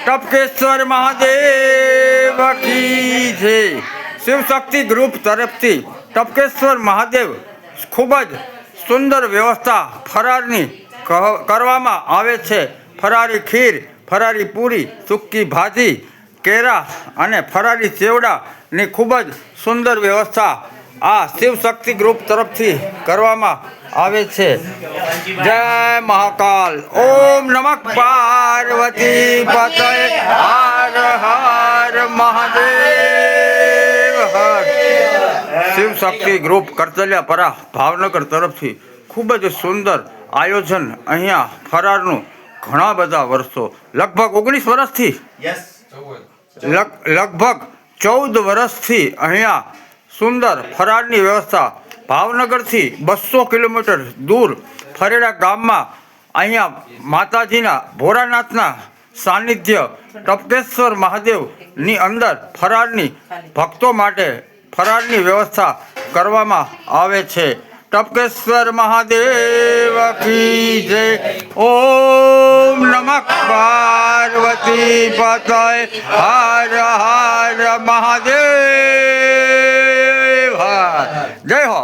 ટપકેશ્વર મહાદેવ કી જય। શિવશક્તિ ગ્રુપ તરફથી ટપકેશ્વર મહાદેવ ખૂબ જ સુંદર વ્યવસ્થા ફરારની કરવામાં આવે છે। ફરારી ખીર, ફરારી પૂરી, સૂકી ભાજી, કેળા અને ફરારી ચેવડાની ખૂબ જ સુંદર વ્યવસ્થા આ શિવશક્તિ ગ્રુપ તરફથી કરવામાં આવે છે। જય મહાકાલ। ઓમ નમઃ પાર્વતી પતય હર હર મહાદેવ હર। શિવશક્તિ ગ્રુપ કરતલિયાપરા ભાવનગર તરફથી ખૂબ જ સુંદર આયોજન અહીંયા ફરારનું ઘણા બધા વર્ષો લગભગ 19 વર્ષથી લગભગ 14 વર્ષથી અહીંયા સુંદર ફરારની વ્યવસ્થા ભાવનગરથી 200 કિલોમીટર દૂર ફરેડા ગામમાં અહીંયા માતાજીના ભોળાનાથના સાનિધ્ય ટપકેશ્વર મહાદેવની અંદર ફરારની ભક્તો માટે ફરારની વ્યવસ્થા કરવામાં આવે છે। ટપકેશ્વર મહાદેવ કી જય। ઓમ નમઃ પાર્વતી પતય હર હર મહાદેવ હર। જય હો।